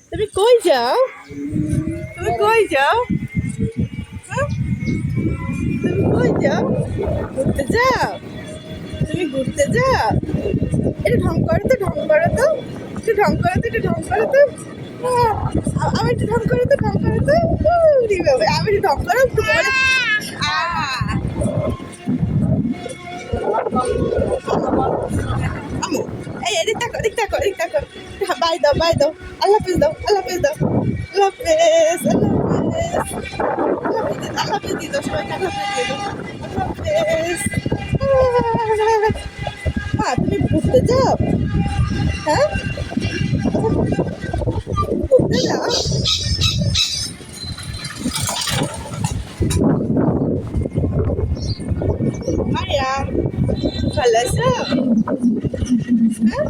তুমি কই যাও? তুমি কই যাও? হ্যাঁ? তুমি কই যাও? ঘুরতে যাও? তুমি ঘুরতে যাও? একটু ঢং করো তো, ঢং করো তো, একটু ঢং করো তো, একটু ঢং করো তো। আমি একটু ঢং করো তো, ঢং করো তো। আমি একটু ঢং করো একটু বলে আমু এই এদিক তাকো, এদিক তাকো, এদিক তাকো। বাই দাও, বাই দাও। আল্লাহ হাফেজ দাও, আল্লাহ হাফেজ দাও। আল্লাহ হাফেজ, আল্লাহ হাফেজ। আল্লাহ হাফেজ দিয়ে দাও, সবাইকে আল্লাহ হাফেজ দিয়ে দাও। আল্লাহ হাফেজ। মা তুমি ঘুরতে যাও? হ্যাঁ, ঘুরতে যাও? মারিয়াম, ভালো আছো? হ্যাঁ?